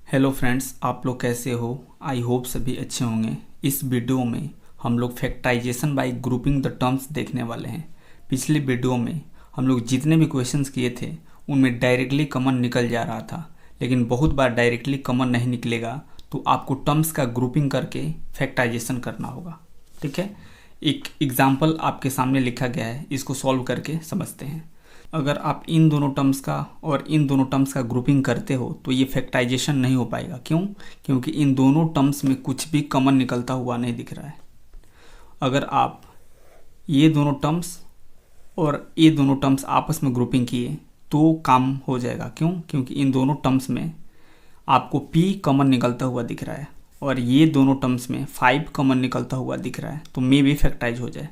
Hello friends, आप लोग कैसे हो। आई होप सभी अच्छे होंगे। इस वीडियो में हम लोग factorisation by grouping the terms देखने वाले हैं। पिछले वीडियो में हम लोग जितने भी क्वेश्चंस किए थे उनमें डायरेक्टली कॉमन निकल जा रहा था, लेकिन बहुत बार डायरेक्टली कॉमन नहीं निकलेगा तो आपको टर्म्स का ग्रुपिंग करके फैक्टराइजेशन करना होगा। ठीक है, एक एग्जाम्पल आपके सामने लिखा गया है, इसको सॉल्व करके समझते हैं। अगर आप इन दोनों टर्म्स का और इन दोनों टर्म्स का ग्रुपिंग करते हो तो ये फैक्टराइजेशन नहीं हो पाएगा। क्यों? क्योंकि इन दोनों टर्म्स में कुछ भी कॉमन निकलता हुआ नहीं दिख रहा है। अगर आप ये दोनों टर्म्स और ये दोनों टर्म्स आपस में ग्रुपिंग किए तो काम हो जाएगा। क्यों? क्योंकि इन दोनों टर्म्स में आपको p कॉमन निकलता हुआ दिख रहा है और ये दोनों टर्म्स में 5 कॉमन निकलता हुआ दिख रहा है, तो मे भी फैक्टराइज हो जाए।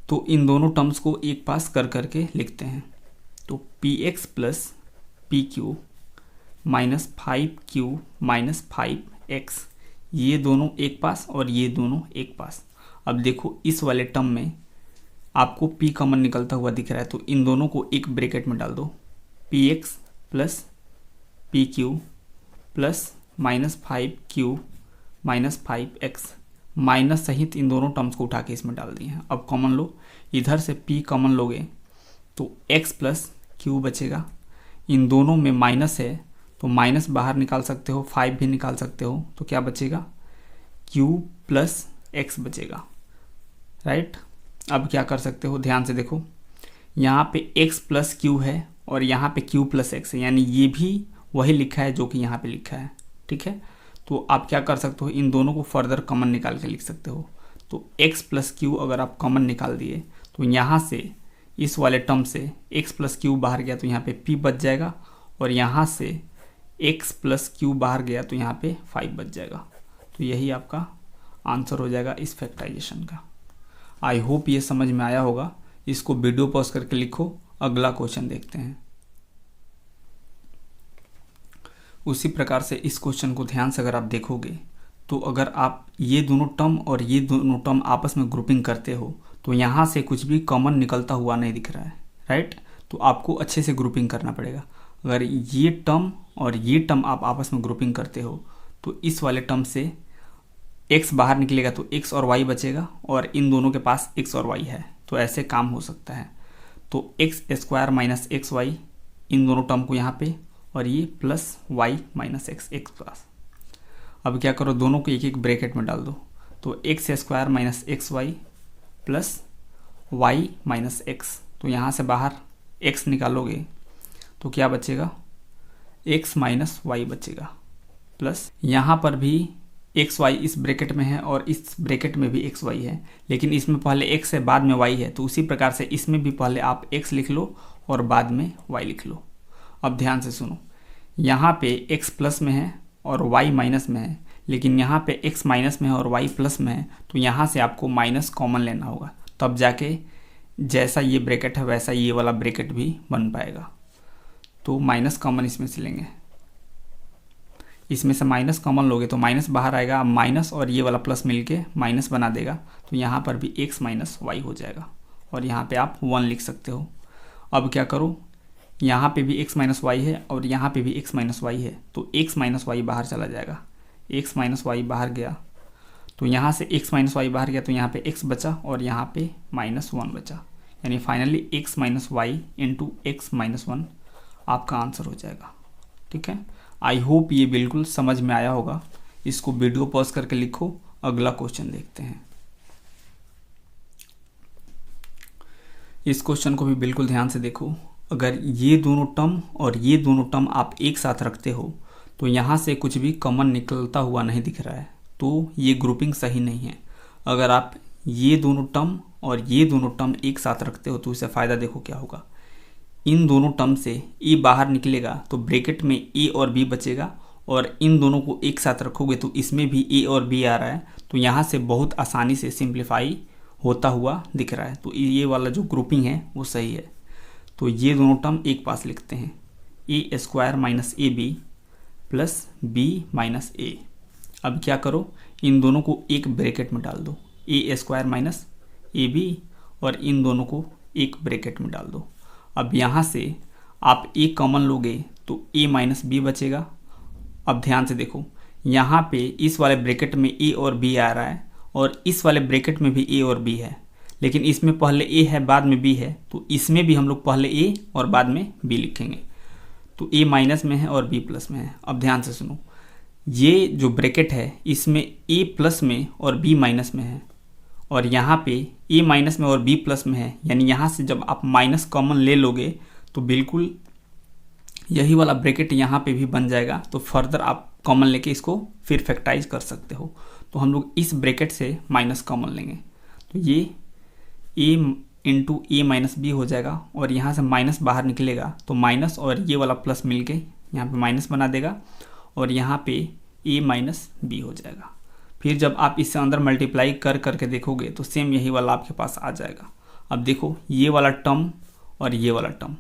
तो इन दोनों टर्म्स को एक पास कर करके लिखते हैं। तो px plus P Q minus 5q minus 5x, ये दोनों एक पास और ये दोनों एक पास। अब देखो इस वाले टर्म में आपको p कॉमन निकलता हुआ दिख रहा है, तो इन दोनों को एक ब्रैकेट में डाल दो। px plus P Q plus minus 5q minus 5x, minus सहित इन दोनों टर्म्स को उठा के इसमें डाल दिए हैं। अब कॉमन लो, इधर से p कॉमन लोगे तो x प्लस क्यू बचेगा। इन दोनों में माइनस है तो माइनस बाहर निकाल सकते हो, 5 भी निकाल सकते हो, तो क्या बचेगा? q प्लस एक्स बचेगा। राइट, अब क्या कर सकते हो, ध्यान से देखो, यहाँ पे x प्लस क्यू है और यहाँ पे q प्लस एक्स है, यानी ये भी वही लिखा है जो कि यहाँ पे लिखा है। ठीक है, तो आप क्या कर सकते हो, इन दोनों को फर्दर कॉमन निकाल के लिख सकते हो। तो x प्लस क्यू अगर आप कॉमन निकाल दिए तो यहाँ से इस वाले टर्म से x प्लस क्यू बाहर गया तो यहाँ पे p बच जाएगा, और यहाँ से x प्लस क्यू बाहर गया तो यहाँ पे 5 बच जाएगा। तो यही आपका आंसर हो जाएगा इस फैक्टराइजेशन का। आई होप ये समझ में आया होगा। इसको वीडियो पॉज करके लिखो, अगला क्वेश्चन देखते हैं। उसी प्रकार से इस क्वेश्चन को ध्यान से अगर आप देखोगे तो अगर आप ये दोनों टर्म और ये दोनों टर्म आपस में ग्रुपिंग करते हो तो यहाँ से कुछ भी कॉमन निकलता हुआ नहीं दिख रहा है। राइट, तो आपको अच्छे से ग्रुपिंग करना पड़ेगा। अगर ये टर्म और ये टर्म आप आपस में ग्रुपिंग करते हो तो इस वाले टर्म से x बाहर निकलेगा तो x और y बचेगा, और इन दोनों के पास x और y है, तो ऐसे काम हो सकता है। तो X square minus X Y, इन दोनों टर्म को यहाँ पे, और ये plus y minus X X plus. अब क्या करो, दोनों को एक एक ब्रैकेट में डाल दो। तो X square minus X Y plus Y minus X, तो यहाँ से बाहर x निकालोगे तो क्या बचेगा? x माइनस वाई बचेगा, प्लस यहाँ पर भी एक्स वाई इस ब्रैकेट में है और इस ब्रैकेट में भी एक्स वाई है, लेकिन इसमें पहले x है बाद में y है, तो उसी प्रकार से इसमें भी पहले आप x लिख लो और बाद में y लिख लो। अब ध्यान से सुनो, यहाँ पे x प्लस में है और y माइनस में है, लेकिन यहाँ पे x माइनस में है और y प्लस में है, तो यहाँ से आपको माइनस कॉमन लेना होगा, तब जाके जैसा ये ब्रैकेट है वैसा ये वाला ब्रैकेट भी बन पाएगा। तो माइनस कॉमन इसमें से लेंगे, इसमें से माइनस कॉमन लोगे तो माइनस बाहर आएगा, माइनस और ये वाला प्लस मिलके माइनस बना देगा, तो यहाँ पर भी x माइनस वाई हो जाएगा, और यहाँ पे आप 1 लिख सकते हो। अब क्या करो, यहाँ पे भी x माइनस वाई है और यहाँ पे भी x माइनस वाई है, तो x माइनस वाई बाहर चला जाएगा। x माइनस वाई बाहर गया तो यहाँ से x माइनस वाई बाहर गया तो यहाँ पे x बचा और यहाँ पे माइनस 1 बचा, यानी finally x minus Y into X minus 1 आपका आंसर हो जाएगा। ठीक है, आई होप ये बिल्कुल समझ में आया होगा। इसको वीडियो पॉज करके लिखो, अगला क्वेश्चन देखते हैं। इस क्वेश्चन को भी बिल्कुल ध्यान से देखो। अगर ये दोनों टर्म और ये दोनों टर्म आप एक साथ रखते हो तो यहाँ से कुछ भी कॉमन निकलता हुआ नहीं दिख रहा है, तो ये ग्रुपिंग सही नहीं है। अगर आप ये दोनों टर्म और ये दोनों टर्म एक साथ रखते हो तो इससे फ़ायदा देखो क्या होगा। इन दोनों टर्म से e बाहर निकलेगा तो ब्रैकेट में a और b बचेगा, और इन दोनों को एक साथ रखोगे तो इसमें भी a और b आ रहा है, तो यहाँ से बहुत आसानी से सिंप्लीफाई होता हुआ दिख रहा है, तो ये वाला जो ग्रुपिंग है वो सही है। तो ये दोनों टर्म एक पास लिखते हैं, a square minus A B plus B minus A. अब क्या करो, इन दोनों को एक ब्रैकेट में डाल दो, a square minus A B, और इन दोनों को एक ब्रैकेट में डाल दो। अब यहाँ से आप a कॉमन लोगे तो a माइनस बी बचेगा, अब ध्यान से देखो, यहाँ पे इस वाले ब्रैकेट में ए और बी आ रहा है और इस वाले ब्रैकेट में भी ए और बी है, लेकिन इसमें पहले ए है बाद में बी है, तो इसमें भी हम लोग पहले ए और बाद में बी लिखेंगे। तो ए माइनस में है और बी प्लस में है। अब ध्यान से सुनो, ये जो ब्रैकेट है इसमें ए प्लस में और बी माइनस में है, और यहाँ पे ए माइनस में और बी प्लस में है, यानी यहाँ से जब आप माइनस कॉमन ले लोगे तो बिल्कुल यही वाला ब्रैकेट यहाँ पे भी बन जाएगा। तो फर्दर आप कॉमन लेके इसको फिर फैक्टराइज कर सकते हो। तो हम लोग इस ब्रैकेट से माइनस कॉमन लेंगे, तो ये ए इंटू ए माइनस बी हो जाएगा, और यहाँ से माइनस बाहर निकलेगा तो माइनस और ये वाला प्लस मिल के यहाँ पे माइनस बना देगा, और यहाँ पे ए माइनस बी हो जाएगा। फिर जब आप इससे अंदर मल्टीप्लाई कर करके देखोगे तो सेम यही वाला आपके पास आ जाएगा। अब देखो, ये वाला टर्म और ये वाला टर्म,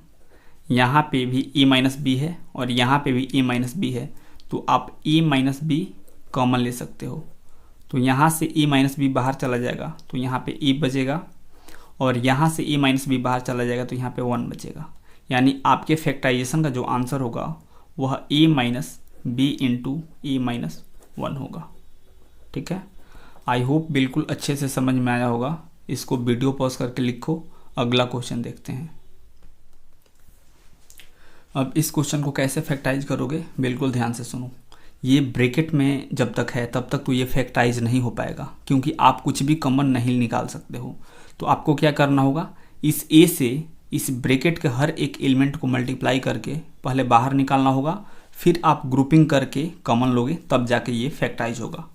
यहाँ पे भी ए माइनस बी है और यहाँ पे भी ए माइनस बी है, तो आप ए माइनस बी कॉमन ले सकते हो। तो यहाँ से ए माइनस बी बाहर चला जाएगा तो यहाँ पे ए बचेगा, और यहाँ से ए माइनस बी बाहर चला जाएगा तो यहाँ पे 1 बचेगा। यानी आपके फैक्टराइजेशन का जो आंसर होगा वह ए minus B into A minus 1 होगा। ठीक है, आई होप बिल्कुल अच्छे से समझ में आया होगा। इसको वीडियो पॉज करके लिखो। अगला क्वेश्चन देखते हैं। अब इस क्वेश्चन को कैसे फैक्टराइज करोगे, बिल्कुल ध्यान से सुनो। ये ब्रैकेट में जब तक है तब तक तो ये फैक्टराइज नहीं हो पाएगा, क्योंकि आप कुछ भी कॉमन नहीं निकाल सकते हो। तो आपको क्या करना होगा, इस ए से इस ब्रैकेट के हर एक एलिमेंट को मल्टीप्लाई करके पहले बाहर निकालना होगा, फिर आप ग्रुपिंग करके कॉमन लोगे, तब जाके ये फैक्टराइज होगा।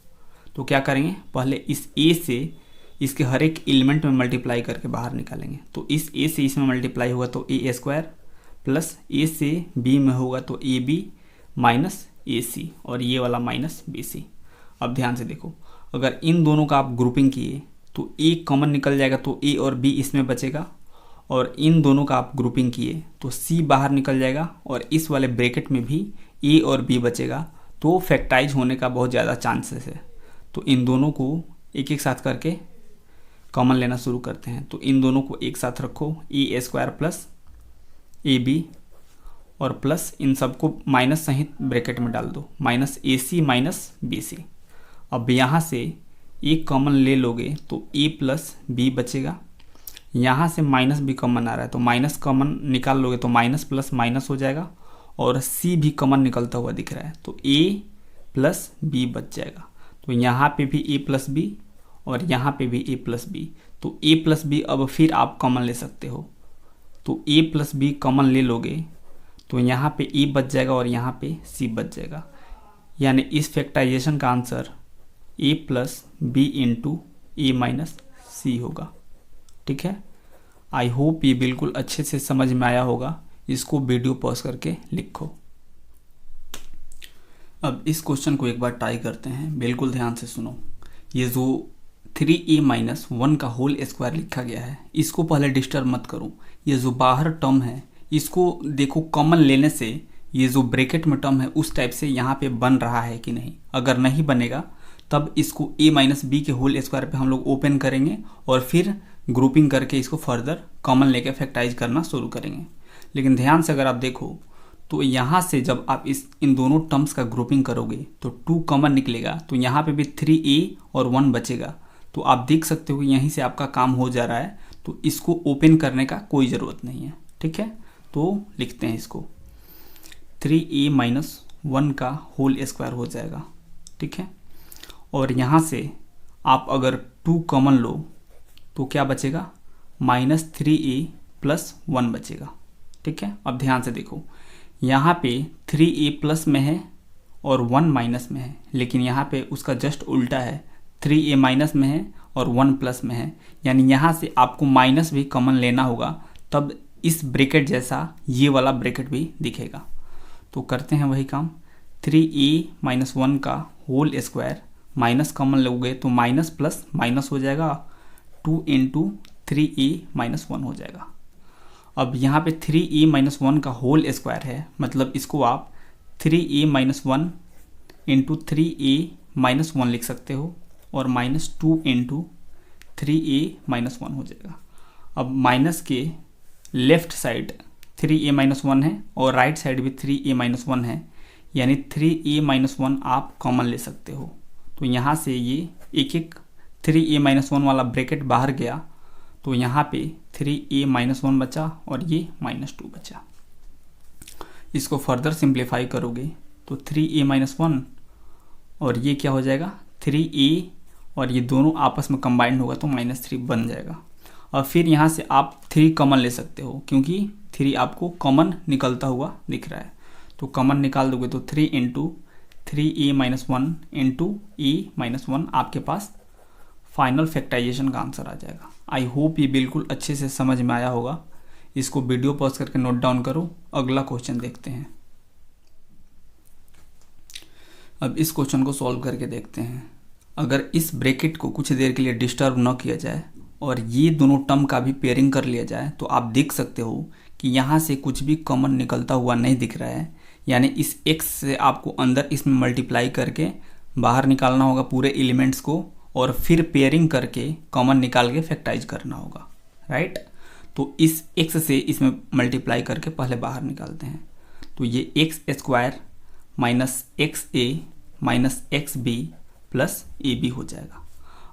तो क्या करेंगे, पहले इस ए से इसके हर एक एलिमेंट में मल्टीप्लाई करके बाहर निकालेंगे। तो इस ए से इसमें मल्टीप्लाई होगा तो ए स्क्वायर, प्लस ए से बी में होगा तो ए बी माइनस ए सी, और ये वाला माइनस बी सी। अब ध्यान से देखो, अगर इन दोनों का आप ग्रुपिंग किए तो ए कॉमन निकल जाएगा तो ए और बी इसमें बचेगा, और इन दोनों का आप ग्रुपिंग किए तो सी बाहर निकल जाएगा, और इस वाले ब्रैकेट में भी ए और बी बचेगा। तो फैक्टराइज होने का बहुत ज़्यादा चांसेस है। तो इन दोनों को एक एक साथ करके कॉमन लेना शुरू करते हैं। तो इन दोनों को एक साथ रखो, ए स्क्वायर प्लस ए बी, और प्लस इन सबको माइनस सहित ब्रैकेट में डाल दो, माइनस ए सी माइनस बी सी। अब यहाँ से एक कॉमन ले लोगे तो ए प्लस बी बचेगा। यहाँ से माइनस भी कॉमन आ रहा है तो माइनस कॉमन निकाल लोगे तो माइनस प्लस माइनस हो जाएगा, और सी भी कॉमन निकलता हुआ दिख रहा है तो ए प्लस बी बच जाएगा। तो यहाँ पे भी ए प्लस बी और यहाँ पे भी ए प्लस बी, तो ए प्लस बी अब फिर आप कॉमन ले सकते हो। तो ए प्लस बी कॉमन ले लोगे तो यहाँ पे ए बच जाएगा और यहाँ पे सी बच जाएगा। यानी इस फैक्टराइजेशन का answer A plus B into A minus C होगा। ठीक है, आई होप ये बिल्कुल अच्छे से समझ में आया होगा। इसको वीडियो पॉज करके लिखो। अब इस क्वेश्चन को एक बार ट्राई करते हैं, बिल्कुल ध्यान से सुनो। ये जो 3a माइनस 1 का होल स्क्वायर लिखा गया है, इसको पहले डिस्टर्ब मत करो। ये जो बाहर टर्म है इसको देखो, कॉमन लेने से ये जो ब्रैकेट में टर्म है उस टाइप से यहाँ पे बन रहा है कि नहीं। अगर नहीं बनेगा तब इसको a माइनस बी के होल स्क्वायर पे हम लोग ओपन करेंगे और फिर ग्रुपिंग करके इसको फर्दर कॉमन लेके फैक्टराइज करना शुरू करेंगे। लेकिन ध्यान से अगर आप देखो तो यहाँ से जब आप इन दोनों टर्म्स का ग्रुपिंग करोगे तो 2 कॉमन निकलेगा, तो यहाँ पे भी 3a और 1 बचेगा। तो आप देख सकते हो यहीं से आपका काम हो जा रहा है, तो इसको ओपन करने का कोई ज़रूरत नहीं है। ठीक है, तो लिखते हैं इसको 3a माइनस 1 का होल स्क्वायर हो जाएगा। ठीक है, और यहाँ से आप अगर 2 कॉमन लो तो क्या बचेगा, माइनस 3a प्लस 1 बचेगा। ठीक है, अब ध्यान से देखो, यहाँ पे 3a प्लस में है और 1 माइनस में है, लेकिन यहाँ पे उसका जस्ट उल्टा है, 3a माइनस में है और 1 प्लस में है। यानी यहाँ से आपको माइनस भी कॉमन लेना होगा, तब इस ब्रैकेट जैसा ये वाला ब्रैकेट भी दिखेगा। तो करते हैं वही काम, 3a माइनस 1 का होल स्क्वायर, माइनस कॉमन लोगे तो माइनस प्लस माइनस हो जाएगा, 2 इंटू 3a माइनस 1 हो जाएगा। अब यहाँ पे 3a माइनस 1 का होल स्क्वायर है, मतलब इसको आप 3a minus 1 into 3a minus 1 लिख सकते हो, और माइनस 2 इंटू 3a माइनस 1 हो जाएगा। अब माइनस के लेफ्ट साइड 3a माइनस 1 है और राइट साइड भी 3a माइनस 1 है, यानी 3a-1 आप कॉमन ले सकते हो। तो यहाँ से ये एक एक 3a-1 वाला ब्रैकेट बाहर गया, तो यहाँ पे 3a-1 बचा और ये -2 बचा। इसको फर्दर सिंप्लीफाई करोगे तो 3a-1 और ये क्या हो जाएगा 3a, और ये दोनों आपस में कंबाइंड होगा तो -3 बन जाएगा। और फिर यहाँ से आप 3 कॉमन ले सकते हो, क्योंकि 3 आपको कॉमन निकलता हुआ दिख रहा है। तो कॉमन निकाल दोगे तो 3 × 3a-1 × a-1 आपके पास फाइनल फैक्टराइजेशन का आंसर आ जाएगा। आई होप ये बिल्कुल अच्छे से समझ में आया होगा। इसको वीडियो पॉज करके नोट डाउन करो। अगला क्वेश्चन देखते हैं। अब इस क्वेश्चन को सॉल्व करके देखते हैं। अगर इस ब्रैकेट को कुछ देर के लिए डिस्टर्ब न किया जाए और ये दोनों टर्म का भी पेयरिंग कर लिया जाए, तो आप देख सकते हो कि यहाँ से कुछ भी कॉमन निकलता हुआ नहीं दिख रहा है। यानी इस x से आपको अंदर इसमें मल्टीप्लाई करके बाहर निकालना होगा पूरे एलिमेंट्स को, और फिर पेयरिंग करके कॉमन निकाल के फैक्टराइज करना होगा, राइट। तो इस x से इसमें मल्टीप्लाई करके पहले बाहर निकालते हैं। तो ये x² - xA - xB + AB हो जाएगा।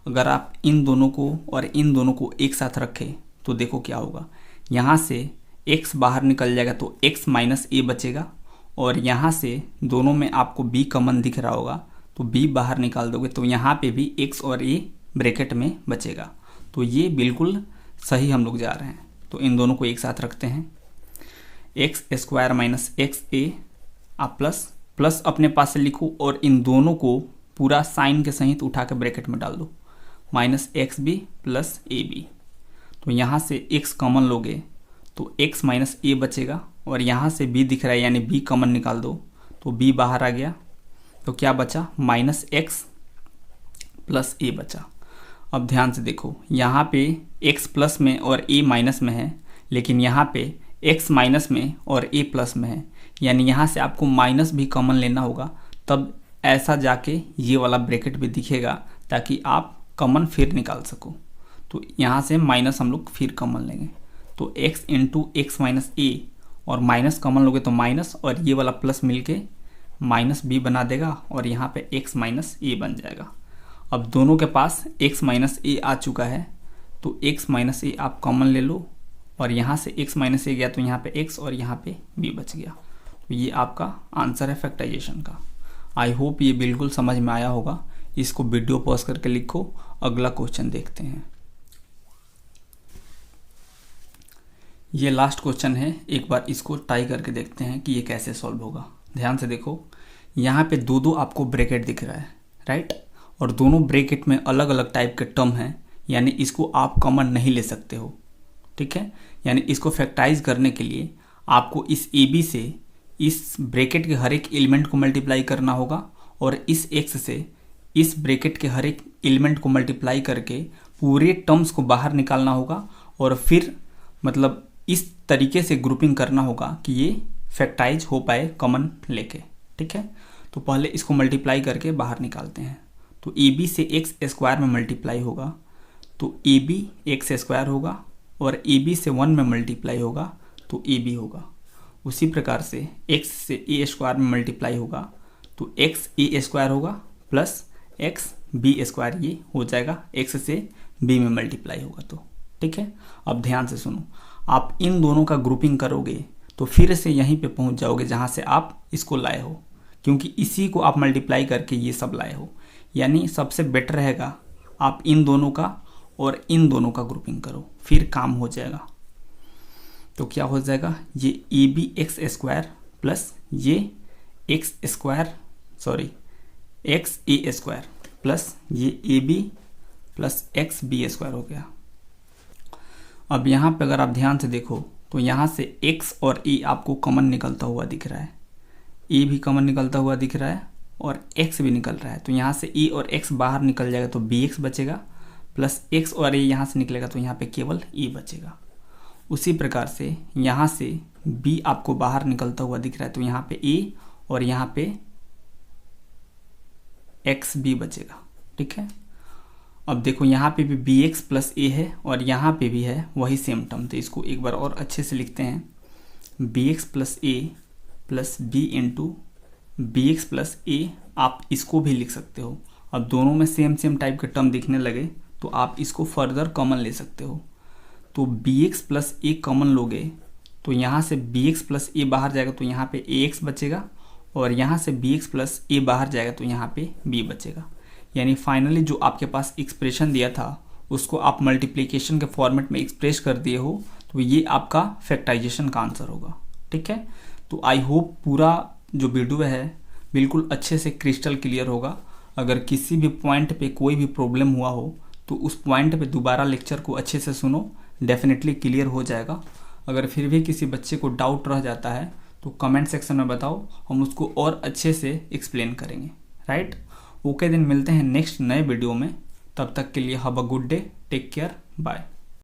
अगर आप इन दोनों को और इन दोनों को एक साथ रखें तो देखो क्या होगा। यहाँ से x बाहर निकल जाएगा तो x - a बचेगा, और यहाँ से दोनों में आपको b कॉमन दिख रहा होगा तो b बाहर निकाल दोगे तो यहाँ पे भी x और a ब्रैकेट में बचेगा। तो ये बिल्कुल सही हम लोग जा रहे हैं। तो इन दोनों को एक साथ रखते हैं। x² - xA आप प्लस अपने पास से लिखो, और इन दोनों को पूरा साइन के सहित उठा के ब्रैकेट में डाल दो -xB + AB। तो यहाँ से x कॉमन लोगे तो x - a बचेगा, और यहाँ से b दिख रहा है यानी b कॉमन निकाल दो तो b बाहर आ गया। तो क्या बचा -x + a बचा। अब ध्यान से देखो, यहाँ पे x प्लस में और a माइनस में है, लेकिन यहाँ पे x माइनस में और a प्लस में है। यानी यहाँ से आपको माइनस भी कॉमन लेना होगा, तब ऐसा जाके ये वाला ब्रैकेट भी दिखेगा ताकि आप कॉमन फिर निकाल सको। तो यहाँ से माइनस हम लोग फिर कॉमन लेंगे तो x × x - a, और माइनस कॉमन लोगे तो माइनस, और ये वाला प्लस मिलके -b बना देगा, और यहाँ पे x - a बन जाएगा। अब दोनों के पास x - a आ चुका है तो x - a आप कॉमन ले लो, और यहाँ से x - a गया तो यहाँ पे x और यहाँ पे b बच गया। तो ये आपका आंसर है फैक्टराइजेशन का। आई होप ये बिल्कुल समझ में आया होगा। इसको वीडियो पॉज करके लिखो। अगला क्वेश्चन देखते हैं। ये लास्ट क्वेश्चन है, एक बार इसको ट्राई करके देखते हैं कि ये कैसे सॉल्व होगा। ध्यान से देखो, यहाँ पे दो आपको ब्रैकेट दिख रहा है, राइट, और दोनों ब्रैकेट में अलग अलग टाइप के टर्म हैं, यानी इसको आप कॉमन नहीं ले सकते हो, ठीक है। यानी इसको फैक्टराइज करने के लिए आपको इस AB से इस ब्रैकेट के हर एक एलिमेंट को मल्टीप्लाई करना होगा, और इस x से इस ब्रैकेट के हर एक एलिमेंट को मल्टीप्लाई करके पूरे टर्म्स को बाहर निकालना होगा, और फिर मतलब इस तरीके से ग्रुपिंग करना होगा कि ये फैक्टराइज हो पाए कॉमन लेके, ठीक है। तो पहले इसको मल्टीप्लाई करके बाहर निकालते हैं। तो AB से x² में मल्टीप्लाई होगा तो AB x² होगा, और AB से 1 में मल्टीप्लाई होगा तो AB होगा। उसी प्रकार से x से a² में मल्टीप्लाई होगा तो x a² होगा प्लस x b², ये हो जाएगा x से b में मल्टीप्लाई होगा तो, ठीक है। अब ध्यान से सुनो, आप इन दोनों का ग्रुपिंग करोगे तो फिर से यहीं पे पहुंच जाओगे जहां से आप इसको लाए हो, क्योंकि इसी को आप मल्टीप्लाई करके ये सब लाए हो। यानी सबसे बेटर रहेगा आप इन दोनों का और इन दोनों का ग्रुपिंग करो, फिर काम हो जाएगा। तो क्या हो जाएगा, ये AB x² प्लस ये xa² प्लस ये AB प्लस xb² हो गया। अब यहाँ पे अगर आप ध्यान से देखो तो यहाँ से x और a आपको कॉमन निकलता हुआ दिख रहा है, a भी कॉमन निकलता हुआ दिख रहा है और x भी निकल रहा है। तो यहाँ से a और x बाहर निकल जाएगा तो bx बचेगा, प्लस x और a यहाँ से निकलेगा तो यहाँ पे केवल a बचेगा। उसी प्रकार से यहाँ से b आपको बाहर निकलता हुआ दिख रहा है तो यहाँ पे a और यहाँ पे xb बचेगा, ठीक है। अब देखो यहाँ पे भी bx प्लस a है और यहाँ पे भी है वही सेम टर्म, तो इसको एक बार और अच्छे से लिखते हैं, bx plus a plus b into bx plus A, आप इसको भी लिख सकते हो। अब दोनों में सेम टाइप के टर्म दिखने लगे तो आप इसको फर्दर कॉमन ले सकते हो। तो bx प्लस ए कॉमन लोगे तो यहाँ से bx प्लस ए बाहर जाएगा तो यहाँ पे ax बचेगा, और यहाँ से bx प्लस ए बाहर जाएगा तो यहाँ पे b बचेगा। यानी फाइनली जो आपके पास एक्सप्रेशन दिया था उसको आप मल्टीप्लिकेशन के फॉर्मेट में एक्सप्रेस कर दिए हो, तो ये आपका फैक्टराइजेशन का आंसर होगा। ठीक है, तो आई होप पूरा जो वीडियो है बिल्कुल अच्छे से क्रिस्टल क्लियर होगा। अगर किसी भी पॉइंट पे कोई भी प्रॉब्लम हुआ हो तो उस पॉइंट पे दोबारा लेक्चर को अच्छे से सुनो, डेफिनेटली क्लियर हो जाएगा। अगर फिर भी किसी बच्चे को डाउट रह जाता है तो कमेंट सेक्शन में बताओ, हम उसको और अच्छे से एक्सप्लेन करेंगे। राइट, ओके, दिन मिलते हैं नेक्स्ट नए वीडियो में। तब तक के लिए have a good day, take care, bye.